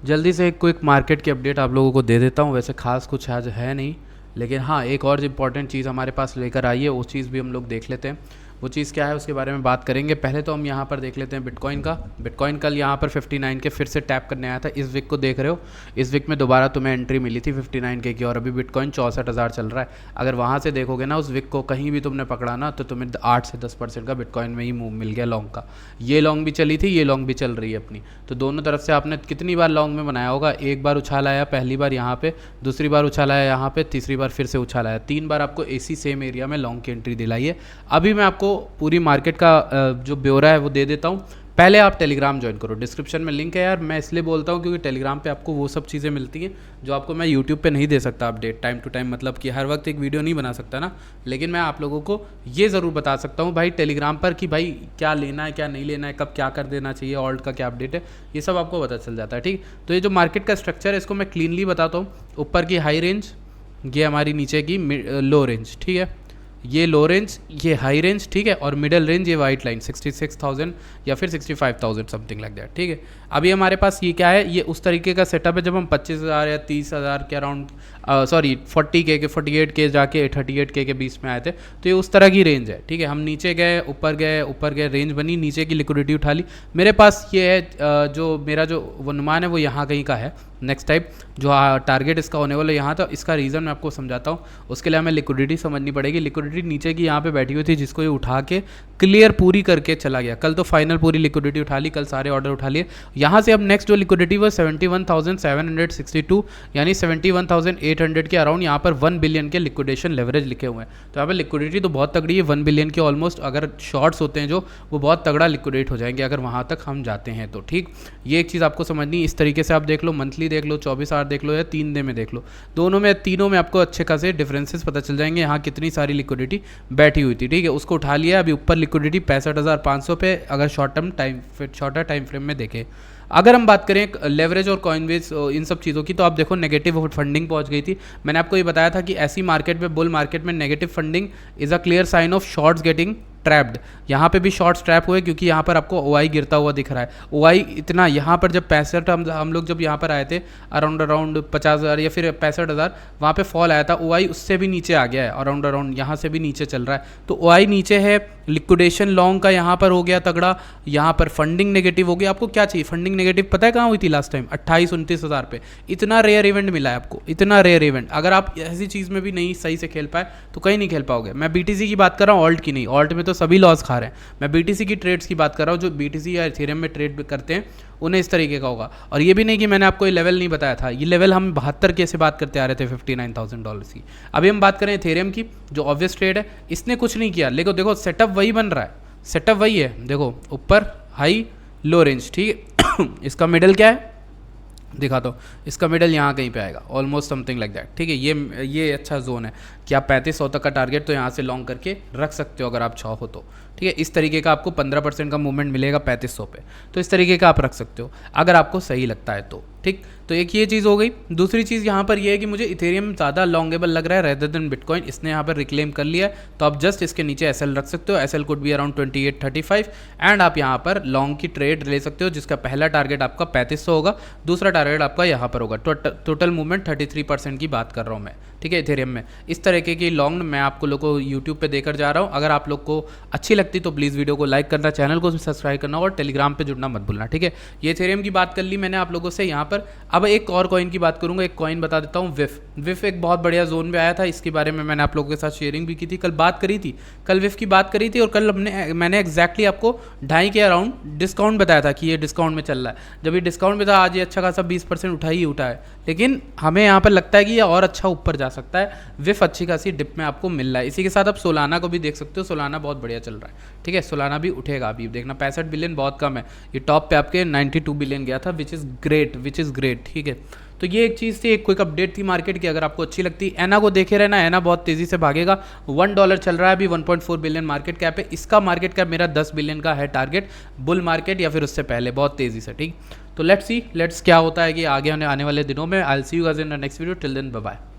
जल्दी से एक क्विक मार्केट की अपडेट आप लोगों को दे देता हूँ। वैसे खास कुछ आज है नहीं, लेकिन हाँ एक और इम्पॉर्टेंट चीज़ हमारे पास लेकर आई है, उस चीज़ भी हम लोग देख लेते हैं। वो चीज़ क्या है उसके बारे में बात करेंगे। पहले तो हम यहाँ पर देख लेते हैं बिटकॉइन का। बिटकॉइन कल यहाँ पर 59 के फिर से टैप करने आया था। इस वीक को देख रहे हो, इस वीक में दोबारा तुम्हें एंट्री मिली थी 59 के की, और अभी बिटकॉइन 64,000 चल रहा है। अगर वहाँ से देखोगे ना उस वीक को कहीं भी तुमने पकड़ा ना, तो तुम्हें 8 से 10% का बिटकॉइन में ही मूव मिल गया लॉन्ग का। ये लॉन्ग भी चली थी, ये लॉन्ग भी चल रही है अपनी। तो दोनों तरफ से आपने कितनी बार लॉन्ग में बनाया होगा? एक बार उछाल आया, पहली बार यहाँ पे, दूसरी बार उछाल आया यहाँ पे, तीसरी बार फिर से उछाल आया। 3 बार आपको इसी सेम एरिया में लॉन्ग की एंट्री दिलाई है। अभी मैं आपको पूरी मार्केट का जो ब्यौरा है वो दे देता हूँ। पहले आप टेलीग्राम ज्वाइन करो, डिस्क्रिप्शन में लिंक है यार। मैं इसलिए बोलता हूँ क्योंकि टेलीग्राम पे आपको वो सब चीज़ें मिलती हैं जो आपको मैं यूट्यूब पे नहीं दे सकता अपडेट टाइम टू टाइम, मतलब कि हर वक्त एक वीडियो नहीं बना सकता ना। लेकिन मैं आप लोगों को ये ज़रूर बता सकता हूँ भाई टेलीग्राम पर कि भाई क्या लेना है क्या नहीं लेना है, कब क्या कर देना चाहिए, ऑल्ट का क्या अपडेट है, ये सब आपको पता चल जाता है। ठीक, तो ये जो मार्केट का स्ट्रक्चर है इसको मैं क्लीनली बताता हूँ। ऊपर की हाई रेंज, ये हमारी नीचे की लो रेंज, ठीक है। ये लो रेंज, ये हाई रेंज, ठीक है। और मिडल रेंज ये वाइट लाइन 66,000 या फिर 65,000 समथिंग लाइक दैट, ठीक है। अभी हमारे पास ये क्या है, ये उस तरीके का सेटअप है जब हम 25,000 या 30,000 के अराउंड, सॉरी 40K के 48K जाके 38K के बीच में आए थे। तो ये उस तरह की रेंज है, ठीक है। हम नीचे गए, ऊपर गए, रेंज बनी, नीचे की लिक्विडिटी उठा ली। मेरे पास ये है जो मेरा जो अनुमान है वो यहाँ कहीं का है। नेक्स्ट टाइप जो टारगेट इसका होने वाला यहाँ था, इसका रीज़न मैं आपको समझाता हूँ। उसके लिए हमें लिक्विडिटी समझनी पड़ेगी। लिक्विडिटी नीचे की यहाँ पे बैठी हुई थी जिसको ये उठा के क्लियर पूरी करके चला गया। कल तो फाइनल पूरी लिक्विडिटी उठा ली, कल सारे ऑर्डर उठा लिए। यहाँ से अब नेक्स्ट जो लिक्विडिटी वो 71,762 यानी 71,800 के अराउंड यहाँ पर 1 बिलियन के लिक्विडेशन लेवरेज लिखे हुए हैं। तो यहाँ पर लिक्विडिटी तो बहुत तगड़ी है, 1 बिलियन के ऑलमोस्ट। अगर शॉर्ट्स होते हैं जो, वो बहुत तगड़ा लिक्विडेट हो जाएंगे अगर वहाँ तक हम जाते हैं तो, ठीक। ये एक चीज़ आपको समझनी। इस तरीके से आप देख लो, मंथली देख लो, 24 आवर देख लो या 3 दिन में देख लो, तीनों में आपको अच्छे खासे डिफरेंसेस पता चल जाएंगे। यहाँ कितनी सारी लिक्विडिटी बैठी हुई थी, ठीक है। उसको उठा लिया। अभी ऊपर लिक्विडिटी 65,500 पे, अगर शॉर्टर टाइम फ्रेम में देखें। अगर हम बात करें लेवरेज और कॉइनबेस इन सब चीज़ों की, तो आप देखो नेगेटिव फंडिंग पहुंच गई थी। मैंने आपको ये बताया था कि ऐसी मार्केट में, बुल मार्केट में, negative funding is a clear sign of shorts getting trapped. यहाँ पे भी शॉर्ट्स ट्रैप हुए क्योंकि यहाँ पर आपको ओआई गिरता हुआ दिख रहा है। ओआई इतना यहाँ पर जब 65, हम लोग जब यहाँ पर आए थे अराउंड 50,000 या फिर 65,000, वहाँ पे फॉल आया था। ओआई उससे भी नीचे आ गया है, अराउंड यहाँ से भी नीचे चल रहा है। तो ओआई नीचे है, लिक्विडेशन लॉन्ग का यहाँ पर हो गया तगड़ा, यहाँ पर फंडिंग नेगेटिव हो गया। आपको क्या चाहिए? फंडिंग नेगेटिव पता है कहाँ हुई थी लास्ट टाइम? 28-29,000 पे। इतना रेयर इवेंट मिला है आपको, इतना रेयर इवेंट। अगर आप ऐसी चीज़ में भी नहीं सही से खेल पाए तो कहीं नहीं खेल पाओगे। मैं बीटीसी की बात कर रहा हूँ, ऑल्ट की नहीं। ऑल्ट में तो सभी लॉस खा रहे हैं। मैं बीटीसी की ट्रेड्स की बात कर रहा हूँ। जो बीटीसी या इथेरियम में ट्रेड करते हैं उन्हें इस तरीके का होगा। और ये भी नहीं कि मैंने आपको ये लेवल नहीं बताया था। ये लेवल हम 72 के से बात करते आ रहे थे $59,000 की। अभी हम बात करें इथेरियम की, जो ऑब्वियस ट्रेड है, इसने कुछ नहीं किया। लेकिन देखो सेटअप वही बन रहा है, सेटअप वही है। देखो ऊपर हाई लो रेंज, ठीक है। इसका मिडल क्या है दिखा दो। इसका मिडल यहाँ कहीं पे आएगा, ऑलमोस्ट समथिंग लाइक दैट, ठीक है। ये अच्छा जोन है कि आप 3500 तक का टारगेट तो यहाँ से लॉन्ग करके रख सकते हो अगर आप चाहो तो, ठीक है। इस तरीके का आपको 15% का मूवमेंट मिलेगा 3500 पे, तो इस तरीके का आप रख सकते हो अगर आपको सही लगता है तो, ठीक। तो एक ये चीज़ हो गई। दूसरी चीज़ यहाँ पर ये है कि मुझे इथेरियम ज़्यादा लॉन्गेबल लग रहा है रेदर देन बिटकॉइन। इसने यहाँ पर रिक्लेम कर लिया है, तो आप जस्ट इसके नीचे एसएल रख सकते हो। एसएल कुड भी अराउंड 28-35 एंड आप यहाँ पर लॉन्ग की ट्रेड ले सकते हो, जिसका पहला टारगेट आपका 3500 होगा, दूसरा टारगेट आपका यहाँ पर होगा। टोटल मूवमेंट 33% की बात कर रहा हूँ मैं, ठीक है, इथेरियम में। इस तरीके की लॉन्ग मैं आपको लोग को यूट्यूब पे देकर जा रहा हूँ। अगर आप लोग को अच्छी लगती तो प्लीज़ वीडियो को लाइक करना, चैनल को सब्सक्राइब करना और टेलीग्राम पे जुड़ना मत भूलना, ठीक है। ये इथेरियम की बात कर ली मैंने आप लोगों से यहाँ पर। अब एक और कॉइन की बात करूँगा। एक कॉइन बता देता हूँ, विफ। विफ एक बहुत बढ़िया जोन में आया था। इसके बारे में मैंने आप लोगों के साथ शेयरिंग भी की थी, कल बात करी थी, कल विफ की बात करी थी। और कल मैंने एग्जैक्टली आपको 2.5 के अराउंड डिस्काउंट बताया था कि ये डिस्काउंट में चल रहा है। जब ये डिस्काउंट में था, आज ये अच्छा खासा 20% उठा ही उठा है। लेकिन हमें यहाँ पर लगता है कि ये और अच्छा ऊपर जा सकता है। विफ अच्छी खासी डिप में आपको मिल रहा है। इसी के साथ आप सोलाना को भी देख सकते हो, सोलाना बहुत बढ़िया चल रहा है, ठीक है। सोलाना भी उठेगा, अभी देखना 65 बिलियन बहुत कम है। ये टॉप पे आपके 92 बिलियन गया था, विच इज़ ग्रेट, ठीक है। तो ये एक चीज़ थी, एक क्विक अपडेट थी मार्केट की। अगर आपको अच्छी लगती, एना को देखे रहना। एना बहुत तेज़ी से भागेगा, $1 चल रहा है अभी, 1.4 बिलियन मार्केट कैप है। इसका मार्केट कैप मेरा 10 बिलियन का है टारगेट, बुल मार्केट या फिर उससे पहले, बहुत तेज़ी से, ठीक। तो लेट्स क्या होता है कि आगे आने वाले दिनों में। I will see you guys in the next video. Till then bye bye.